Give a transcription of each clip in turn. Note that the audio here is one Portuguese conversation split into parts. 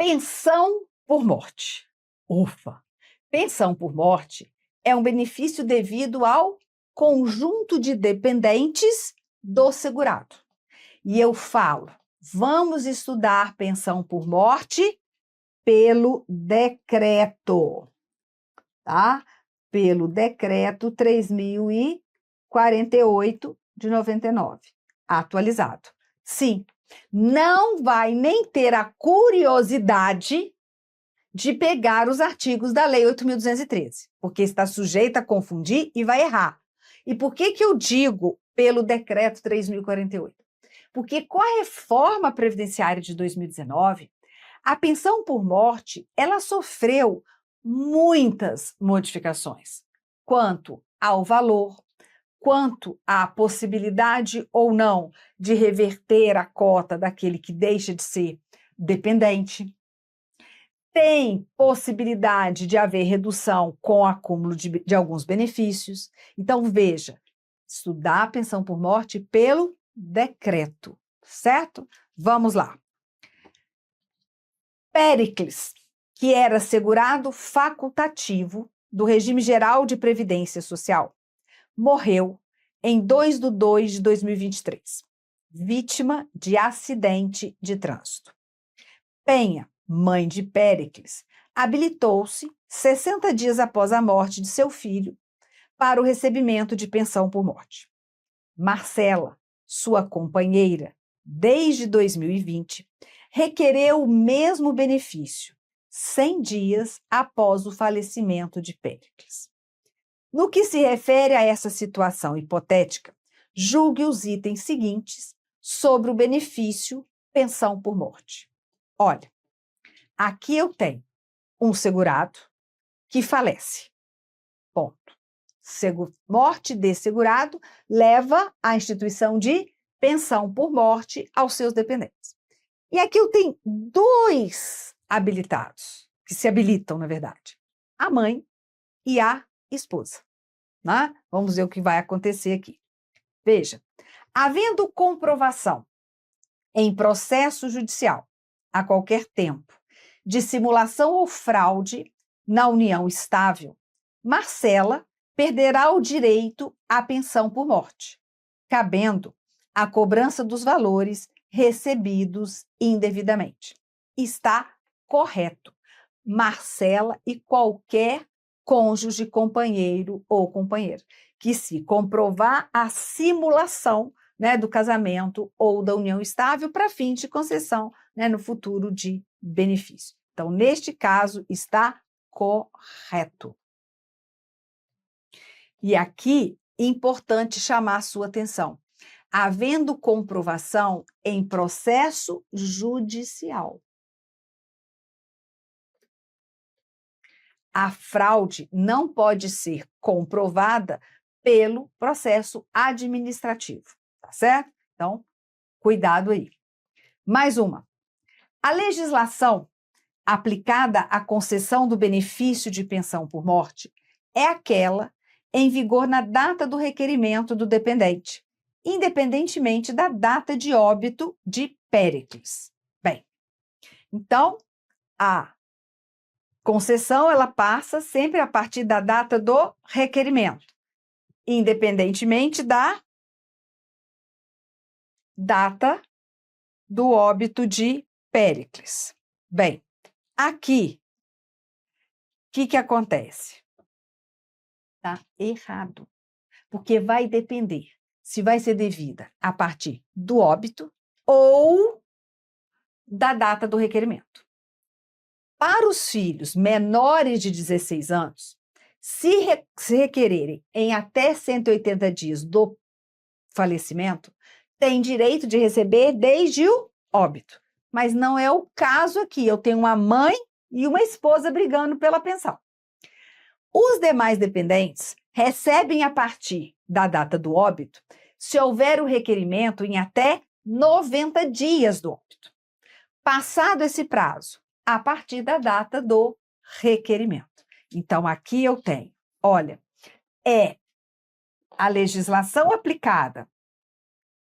Pensão por morte. Ufa! Pensão por morte é um benefício devido ao conjunto de dependentes do segurado. E eu falo, vamos estudar pensão por morte pelo decreto, tá? Pelo decreto 3048 de 99, atualizado. Sim, não vai nem ter a curiosidade de pegar os artigos da Lei 8.213, porque está sujeita a confundir e vai errar. E por que eu digo pelo decreto 3.048? Porque com a reforma previdenciária de 2019, a pensão por morte, ela sofreu muitas modificações, quanto ao valor, quanto à possibilidade ou não de reverter a cota daquele que deixa de ser dependente. Tem possibilidade de haver redução com acúmulo de alguns benefícios. Então, veja, estudar a pensão por morte pelo decreto, certo? Vamos lá. Péricles, que era segurado facultativo do regime geral de previdência social, morreu em 2/2 de 2023, vítima de acidente de trânsito. Penha, mãe de Péricles, habilitou-se 60 dias após a morte de seu filho para o recebimento de pensão por morte. Marcela, sua companheira, desde 2020, requereu o mesmo benefício, 100 dias após o falecimento de Péricles. No que se refere a essa situação hipotética, julgue os itens seguintes sobre o benefício pensão por morte. Olha, aqui eu tenho um segurado que falece. Ponto. Morte de segurado leva à instituição de pensão por morte aos seus dependentes. E aqui eu tenho dois habilitados, que se habilitam, na verdade. A mãe e a esposa. Né? Vamos ver o que vai acontecer aqui. Veja, havendo comprovação em processo judicial, a qualquer tempo, de simulação ou fraude na união estável, Marcela perderá o direito à pensão por morte, cabendo a cobrança dos valores recebidos indevidamente. Está correto. Marcela e qualquer cônjuge, companheiro ou companheira, que se comprovar a simulação, né, do casamento ou da união estável para fim de concessão, né, no futuro de benefício. Então, neste caso, está correto. E aqui, importante chamar a sua atenção. Havendo comprovação em processo judicial. A fraude não pode ser comprovada pelo processo administrativo, tá certo? Então, cuidado aí. Mais uma. A legislação aplicada à concessão do benefício de pensão por morte é aquela em vigor na data do requerimento do dependente, independentemente da data de óbito de Péricles. Bem, então, a concessão, ela passa sempre a partir da data do requerimento, independentemente da data do óbito de Péricles. Bem, aqui, o que acontece? Está errado, porque vai depender se vai ser devida a partir do óbito ou da data do requerimento. Para os filhos menores de 16 anos, se requererem em até 180 dias do falecimento, têm direito de receber desde o óbito. Mas não é o caso aqui. Eu tenho uma mãe e uma esposa brigando pela pensão. Os demais dependentes recebem a partir da data do óbito, se houver o requerimento em até 90 dias do óbito. Passado esse prazo, a partir da data do requerimento. Então, aqui eu tenho, olha, é a legislação aplicada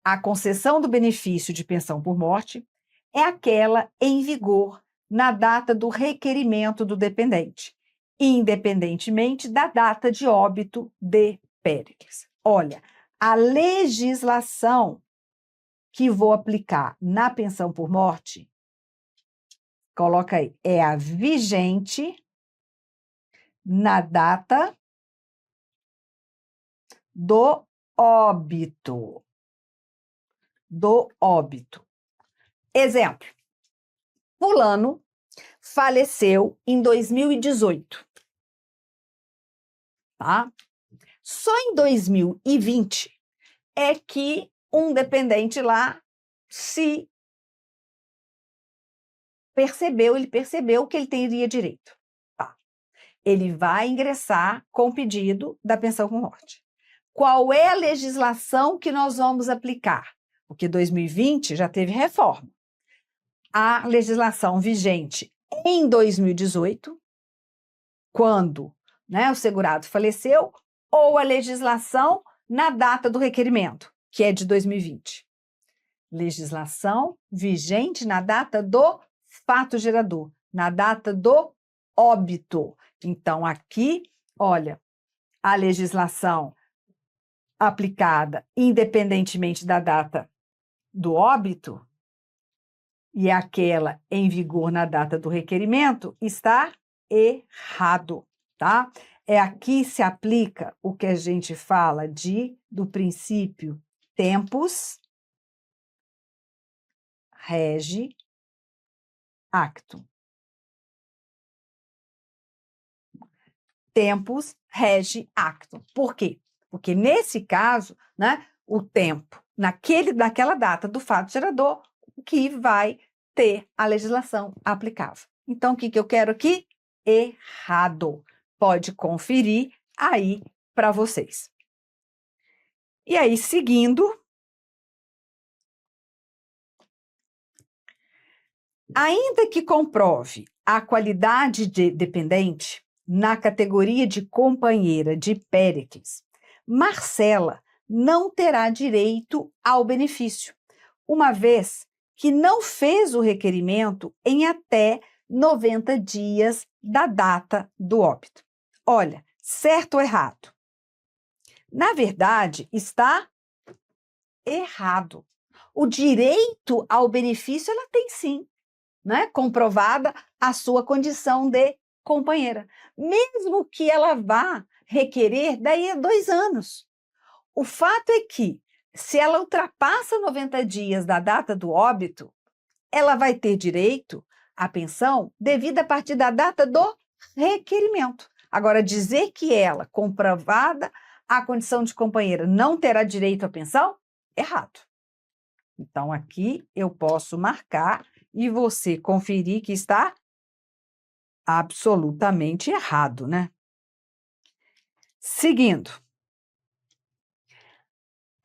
à concessão do benefício de pensão por morte, é aquela em vigor na data do requerimento do dependente, independentemente da data de óbito de Péricles. Olha, a legislação que vou aplicar na pensão por morte, coloca aí, é a vigente na data do óbito. Do óbito. Exemplo. Fulano faleceu em 2018. Tá? Só em 2020 é que um dependente lá ele percebeu que ele teria direito. Tá. Ele vai ingressar com o pedido da pensão por morte. Qual é a legislação que nós vamos aplicar? Porque 2020 já teve reforma. A legislação vigente em 2018, quando, né, o segurado faleceu, ou a legislação na data do requerimento, que é de 2020. Legislação vigente na data do fato gerador, na data do óbito. Então, aqui, olha, a legislação aplicada independentemente da data do óbito e aquela em vigor na data do requerimento está errado, tá? É aqui se aplica o que a gente fala do princípio tempus rege actum. Tempus rege actum. Por quê? Porque nesse caso, né, o tempo naquela data do fato gerador que vai ter a legislação aplicável. Então, o que eu quero aqui? Errado. Pode conferir aí para vocês. E aí, seguindo, ainda que comprove a qualidade de dependente na categoria de companheira de Péricles, Marcela não terá direito ao benefício, uma vez que não fez o requerimento em até 90 dias da data do óbito. Olha, certo ou errado? Na verdade, está errado. O direito ao benefício ela tem sim, né? Comprovada a sua condição de companheira. Mesmo que ela vá requerer daí a 2 anos. O fato é que, se ela ultrapassa 90 dias da data do óbito, ela vai ter direito à pensão devida a partir da data do requerimento. Agora, dizer que ela, comprovada a condição de companheira, não terá direito à pensão, errado. Então, aqui eu posso marcar e você conferir que está absolutamente errado, né? Seguindo.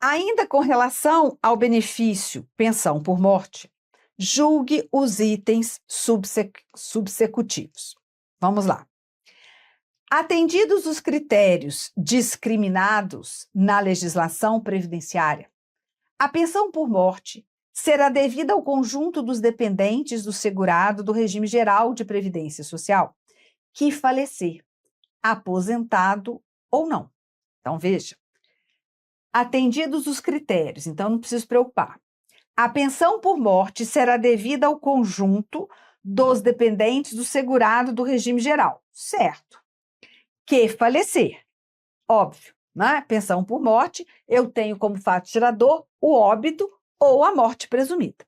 Ainda com relação ao benefício pensão por morte, julgue os itens subsecutivos. Vamos lá. Atendidos os critérios discriminados na legislação previdenciária, a pensão por morte será devida ao conjunto dos dependentes do segurado do regime geral de previdência social que falecer, aposentado ou não. Então, veja. Atendidos os critérios, então não precisa se preocupar. A pensão por morte será devida ao conjunto dos dependentes do segurado do regime geral, certo? Que falecer, óbvio, né? Pensão por morte, eu tenho como fato gerador o óbito ou a morte presumida.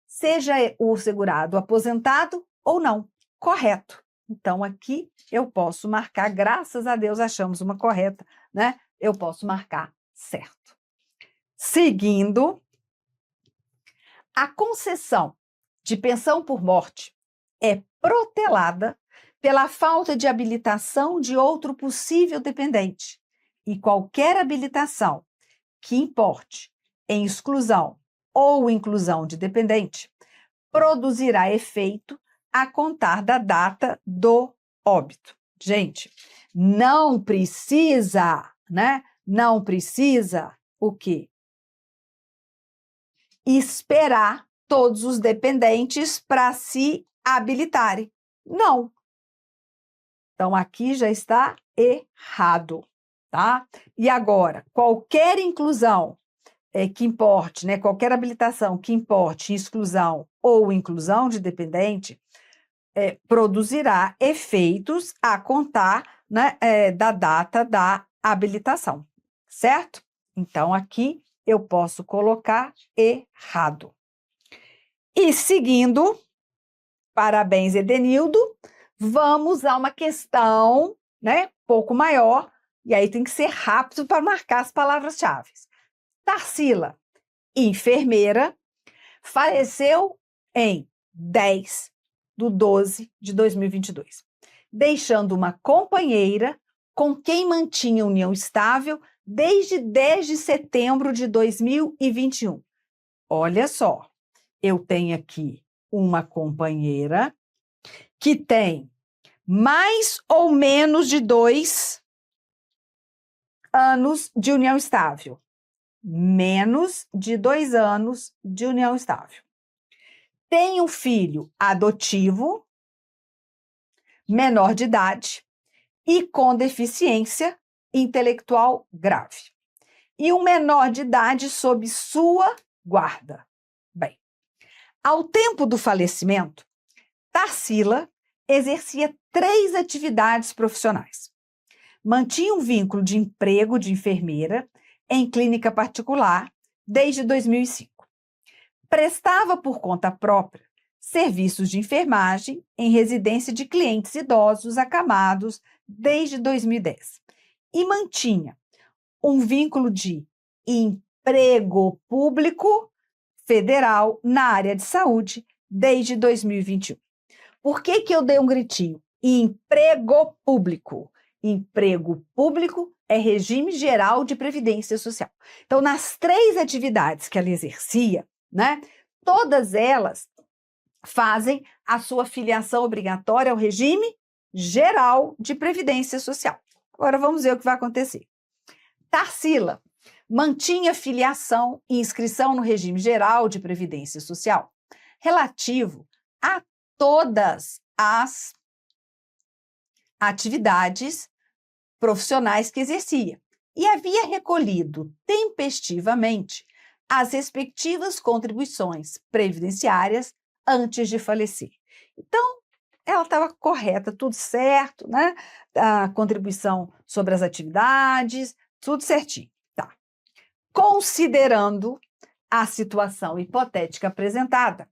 Seja o segurado aposentado ou não, correto. Então, aqui eu posso marcar, graças a Deus achamos uma correta, né? Eu posso marcar certo. Seguindo, a concessão de pensão por morte é protelada pela falta de habilitação de outro possível dependente e qualquer habilitação que importe em exclusão ou inclusão de dependente produzirá efeito a contar da data do óbito. Gente, não precisa, né? Não precisa o quê? Esperar todos os dependentes para se habilitarem. Não. Então, aqui já está errado, tá? E agora, qualquer inclusão que importe, né, qualquer habilitação que importe exclusão ou inclusão de dependente, produzirá efeitos a contar, né, da data da habilitação, certo? Então, aqui eu posso colocar errado. E seguindo, parabéns, Edenildo, vamos a uma questão, né, pouco maior, e aí tem que ser rápido para marcar as palavras-chave. Tarsila, enfermeira, faleceu em 10/12/2022, deixando uma companheira com quem mantinha união estável desde 10 de setembro de 2021. Olha só, eu tenho aqui uma companheira que tem mais ou menos de 2 anos de união estável. Menos de 2 anos de união estável. Tem um filho adotivo, menor de idade e com deficiência intelectual grave. E um menor de idade sob sua guarda. Bem, ao tempo do falecimento, Tarsila exercia 3 atividades profissionais. Mantinha um vínculo de emprego de enfermeira em clínica particular desde 2005. Prestava por conta própria serviços de enfermagem em residência de clientes idosos acamados desde 2010 e mantinha um vínculo de emprego público federal na área de saúde desde 2021. Por que eu dei um gritinho? Emprego público. Emprego público é regime geral de previdência social. Então, nas 3 atividades que ela exercia, né, todas elas fazem a sua filiação obrigatória ao regime geral de previdência social. Agora vamos ver o que vai acontecer. Tarsila mantinha filiação e inscrição no regime geral de previdência social relativo a todas as atividades profissionais que exercia e havia recolhido tempestivamente as respectivas contribuições previdenciárias antes de falecer. Então, ela estava correta, tudo certo, né? A contribuição sobre as atividades, tudo certinho. Tá. Considerando a situação hipotética apresentada,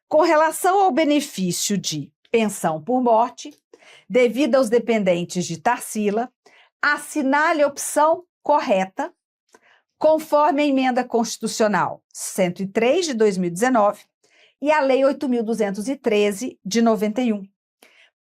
com relação ao benefício de pensão por morte, devido aos dependentes de Tarsila, assinale a opção correta, conforme a emenda constitucional 103 de 2019 e a lei 8.213 de 91.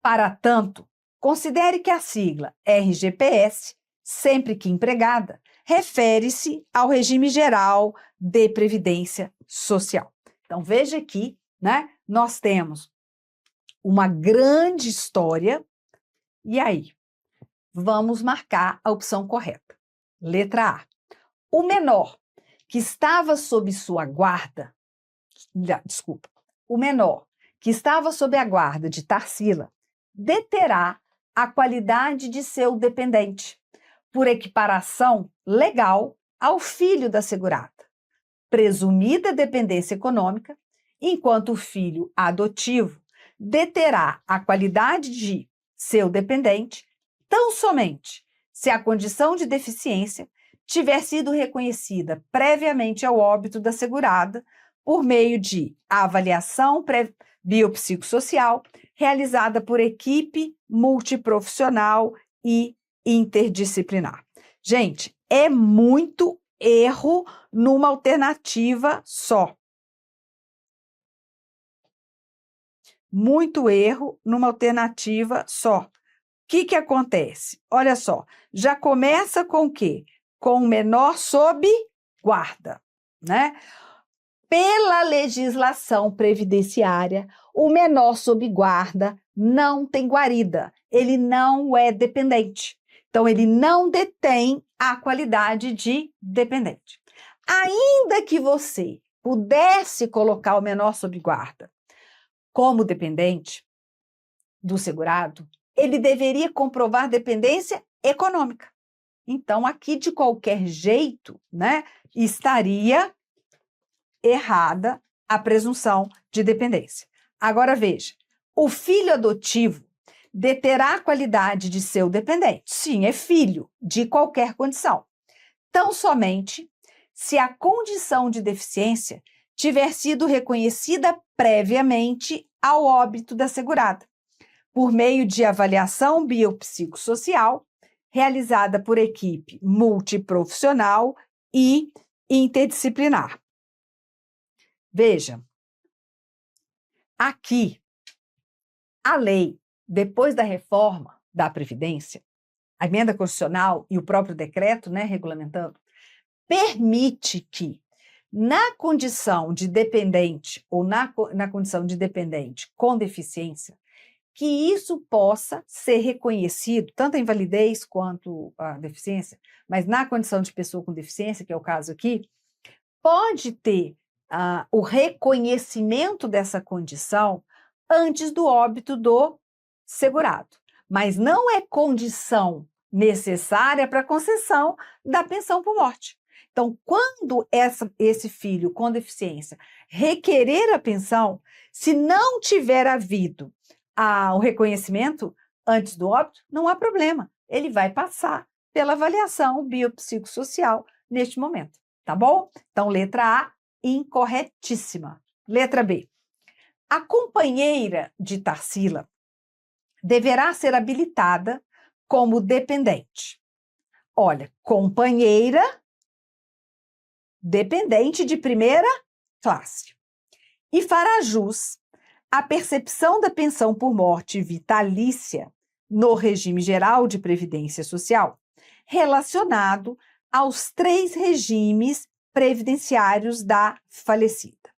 Para tanto, considere que a sigla RGPS, sempre que empregada, refere-se ao regime geral de previdência social. Então, veja aqui, né? Nós temos uma grande história, e aí? Vamos marcar a opção correta. Letra A. O menor que estava sob sua guarda, o menor que estava sob a guarda de Tarsila deterá a qualidade de seu dependente, por equiparação legal ao filho da segurada, presumida dependência econômica, enquanto o filho adotivo deterá a qualidade de seu dependente tão somente se a condição de deficiência tiver sido reconhecida previamente ao óbito da segurada por meio de avaliação biopsicossocial realizada por equipe multiprofissional e interdisciplinar. Gente, é muito erro numa alternativa só. Muito erro numa alternativa só. O que acontece? Olha só, já começa com o quê? Com o menor sob guarda, né? Pela legislação previdenciária, o menor sob guarda não tem guarida, ele não é dependente. Então, ele não detém a qualidade de dependente. Ainda que você pudesse colocar o menor sob guarda como dependente do segurado, ele deveria comprovar dependência econômica. Então, aqui, de qualquer jeito, né, estaria errada a presunção de dependência. Agora, veja, o filho adotivo deterá a qualidade de seu dependente. Sim, é filho, de qualquer condição. Tão somente se a condição de deficiência tiver sido reconhecida previamente ao óbito da segurada, por meio de avaliação biopsicossocial realizada por equipe multiprofissional e interdisciplinar. Veja, aqui, a lei, depois da reforma da Previdência, a emenda constitucional e o próprio decreto, né, regulamentando, permite que, na condição de dependente ou na condição de dependente com deficiência, que isso possa ser reconhecido, tanto a invalidez quanto a deficiência, mas na condição de pessoa com deficiência, que é o caso aqui, pode ter o reconhecimento dessa condição antes do óbito do segurado, mas não é condição necessária para a concessão da pensão por morte. Então, quando esse filho com deficiência requerer a pensão, se não tiver havido o reconhecimento antes do óbito, não há problema. Ele vai passar pela avaliação biopsicossocial neste momento, tá bom? Então, letra A, incorretíssima. Letra B. A companheira de Tarsila deverá ser habilitada como dependente. Olha, companheira dependente de primeira classe. E fará jus à percepção da pensão por morte vitalícia no regime geral de previdência social, relacionado aos 3 regimes previdenciários da falecida.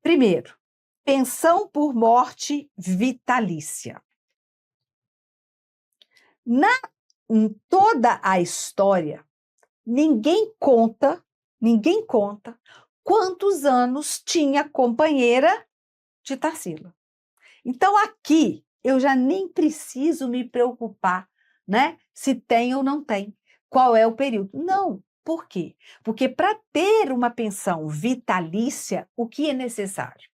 Primeiro, pensão por morte vitalícia. Em toda a história, ninguém conta quantos anos tinha a companheira de Tarsila. Então, aqui, eu já nem preciso me preocupar, né, se tem ou não tem, qual é o período. Não. Por quê? Porque para ter uma pensão vitalícia, o que é necessário?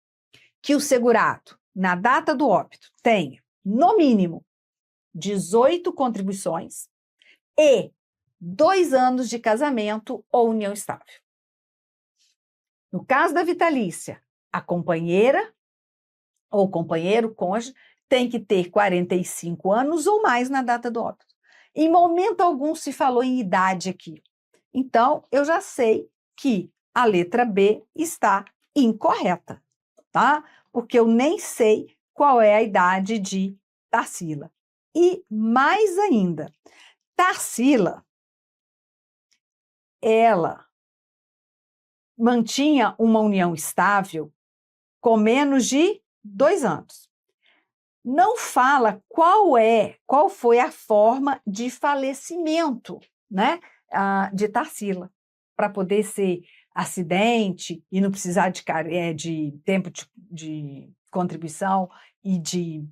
Que o segurado, na data do óbito, tenha, no mínimo, 18 contribuições e 2 anos de casamento ou união estável. No caso da vitalícia, a companheira ou companheiro, cônjuge, tem que ter 45 anos ou mais na data do óbito. Em momento algum se falou em idade aqui. Então, eu já sei que a letra B está incorreta, tá? Porque eu nem sei qual é a idade de Tarsila. E mais ainda, Tarsila, ela mantinha uma união estável com menos de 2 anos. Não fala qual foi a forma de falecimento, né, de Tarsila, para poder ser acidente e não precisar de tempo de contribuição e de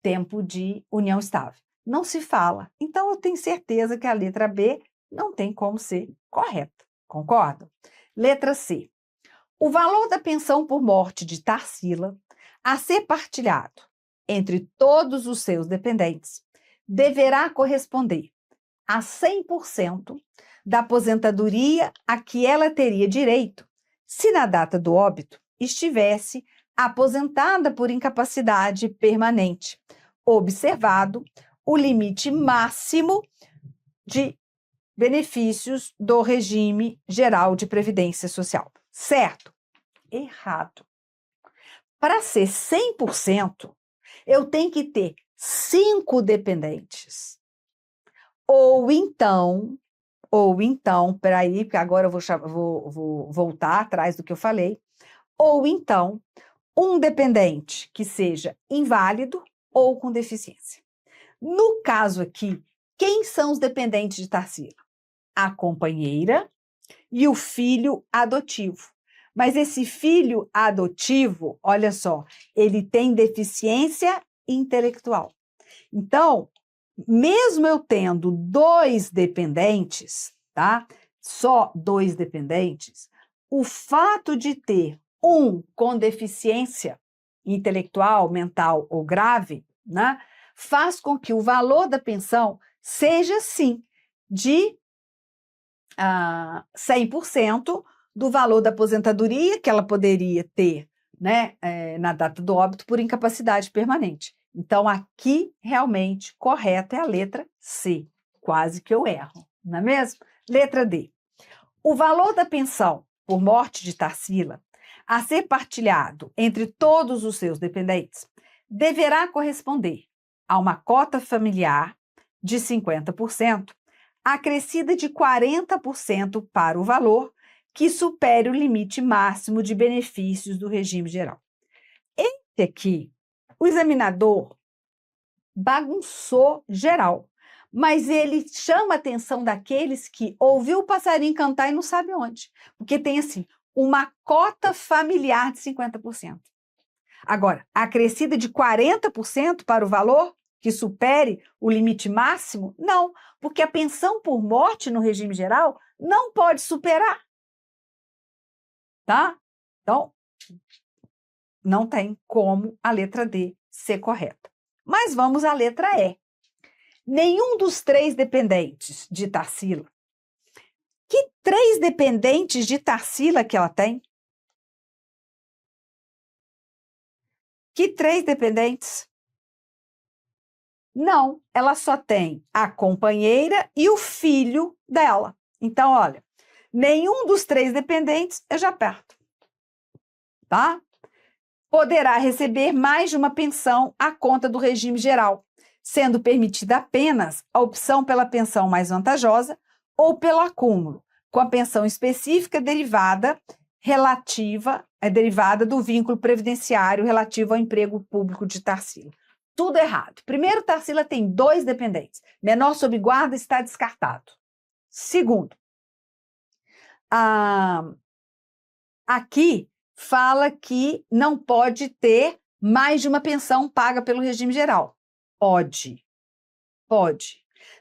tempo de união estável. Não se fala. Então, eu tenho certeza que a letra B não tem como ser correta. Concorda? Letra C. O valor da pensão por morte de Tarsila, a ser partilhado entre todos os seus dependentes, deverá corresponder a 100% da aposentadoria a que ela teria direito se na data do óbito estivesse aposentada por incapacidade permanente, observado o limite máximo de benefícios do regime geral de previdência social. Certo? Errado. Para ser 100%, eu tenho que ter 5 dependentes. Ou então, peraí, porque agora eu vou voltar atrás do que eu falei. Ou então, um dependente que seja inválido ou com deficiência. No caso aqui, quem são os dependentes de Tarsila? A companheira e o filho adotivo. Mas esse filho adotivo, olha só, ele tem deficiência intelectual. Então, mesmo eu tendo 2 dependentes, tá? Só 2 dependentes, o fato de ter um com deficiência intelectual, mental ou grave, né, faz com que o valor da pensão seja, sim, de 100% do valor da aposentadoria que ela poderia ter, né, na data do óbito por incapacidade permanente. Então, aqui, realmente, correta é a letra C. Quase que eu erro, não é mesmo? Letra D. O valor da pensão por morte de Tarsila, a ser partilhado entre todos os seus dependentes, deverá corresponder a uma cota familiar de 50%, acrescida de 40% para o valor que supere o limite máximo de benefícios do regime geral. Esse aqui, o examinador bagunçou geral, mas ele chama a atenção daqueles que ouviu o passarinho cantar e não sabe onde, porque tem assim, uma cota familiar de 50%. Agora, acrescida de 40% para o valor que supere o limite máximo? Não, porque a pensão por morte no regime geral não pode superar. Tá? Então, não tem como a letra D ser correta. Mas vamos à letra E. Nenhum dos 3 dependentes de Tarsila. Que 3 dependentes de Tarsila que ela tem? Que 3 dependentes? Não, ela só tem a companheira e o filho dela. Então, olha, nenhum dos 3 dependentes eu já aperto. Tá? Poderá receber mais de uma pensão à conta do regime geral, sendo permitida apenas a opção pela pensão mais vantajosa ou pelo acúmulo, com a pensão específica derivada do vínculo previdenciário relativo ao emprego público de Tarsila. Tudo errado. Primeiro, Tarsila tem 2 dependentes. Menor sob guarda está descartado. Segundo, aqui fala que não pode ter mais de uma pensão paga pelo regime geral. Pode.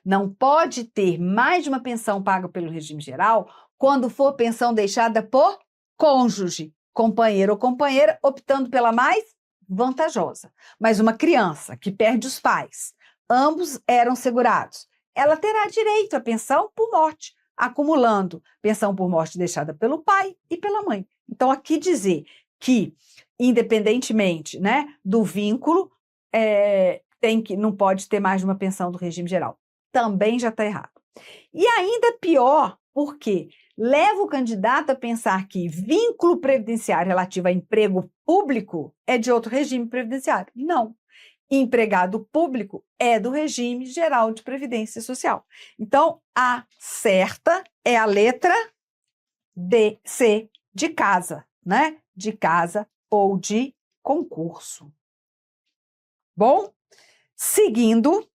Não pode ter mais de uma pensão paga pelo regime geral quando for pensão deixada por cônjuge, companheiro ou companheira, optando pela mais vantajosa. Mas uma criança que perde os pais, ambos eram segurados, ela terá direito à pensão por morte, acumulando pensão por morte deixada pelo pai e pela mãe. Então, aqui dizer que, independentemente, né, do vínculo, não pode ter mais de uma pensão do regime geral. Também já está errado. E ainda pior, porque leva o candidato a pensar que vínculo previdenciário relativo a emprego público é de outro regime previdenciário. Não. Empregado público é do regime geral de previdência social. Então, a certa é a letra D, C, de casa, né? De casa ou de concurso. Bom, seguindo,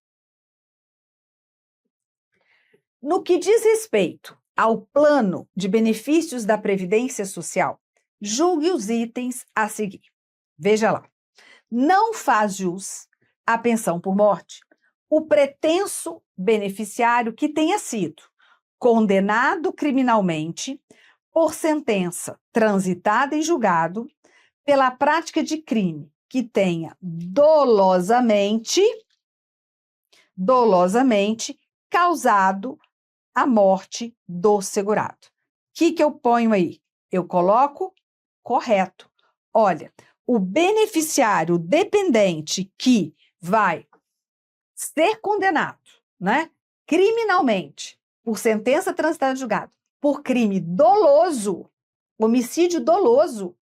no que diz respeito ao plano de benefícios da Previdência Social, julgue os itens a seguir. Veja lá. Não faz jus à pensão por morte o pretenso beneficiário que tenha sido condenado criminalmente por sentença transitada em julgado pela prática de crime que tenha dolosamente causado a morte do segurado. O que eu ponho aí? Eu coloco correto. Olha, o beneficiário dependente que vai ser condenado, né, criminalmente por sentença transitada em julgado por crime doloso, homicídio doloso,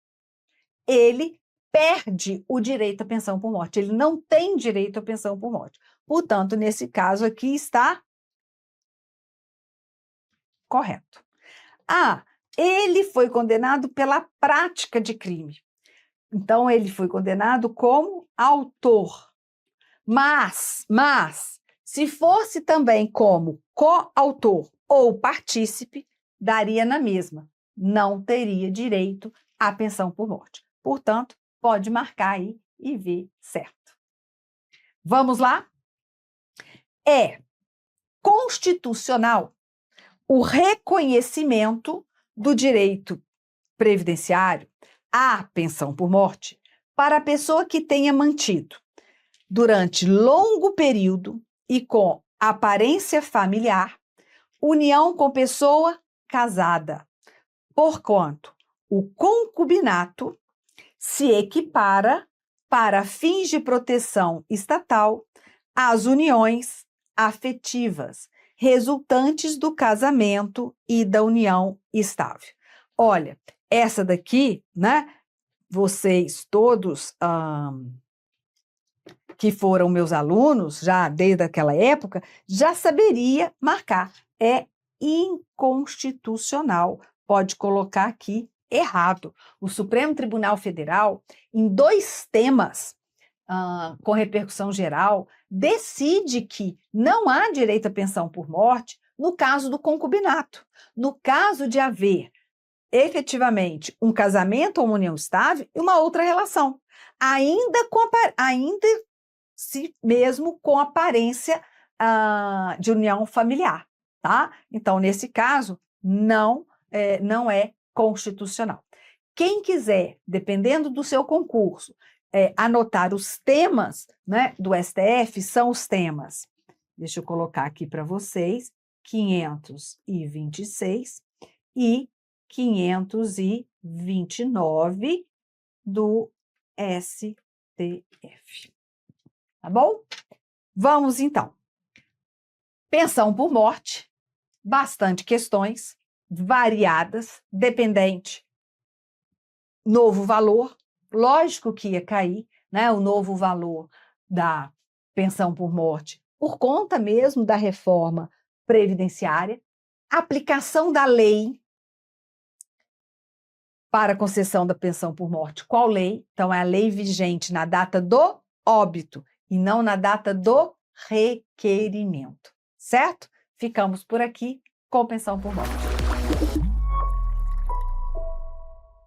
ele perde o direito à pensão por morte. Ele não tem direito à pensão por morte. Portanto, nesse caso aqui está correto. Ele foi condenado pela prática de crime. Então, ele foi condenado como autor. Mas, se fosse também como coautor ou partícipe, daria na mesma. não teria direito à pensão por morte. Portanto, pode marcar aí e ver certo. Vamos lá? É constitucional o reconhecimento do direito previdenciário à pensão por morte para a pessoa que tenha mantido, durante longo período e com aparência familiar, união com pessoa casada, porquanto o concubinato se equipara, para fins de proteção estatal, às uniões afetivas resultantes do casamento e da união estável. Olha, essa daqui, né? Vocês todos que foram meus alunos, já desde aquela época, já saberia marcar. É inconstitucional. Pode colocar aqui errado. O Supremo Tribunal Federal, em 2 temas com repercussão geral, decide que não há direito à pensão por morte no caso do concubinato. No caso de haver efetivamente um casamento ou uma união estável e uma outra relação, ainda se mesmo com aparência de união familiar, tá? Então, nesse caso, não é constitucional. Quem quiser, dependendo do seu concurso, anotar os temas, né, do STF, são os temas, deixa eu colocar aqui para vocês, 526 e 529 do STF. Tá bom? Vamos, então. Pensão por morte, bastante questões, variadas, dependente, novo valor, lógico que ia cair, né, o novo valor da pensão por morte, por conta mesmo da reforma previdenciária, aplicação da lei para concessão da pensão por morte. Qual lei? Então, é a lei vigente na data do óbito e não na data do requerimento, certo? Ficamos por aqui com pensão por morte.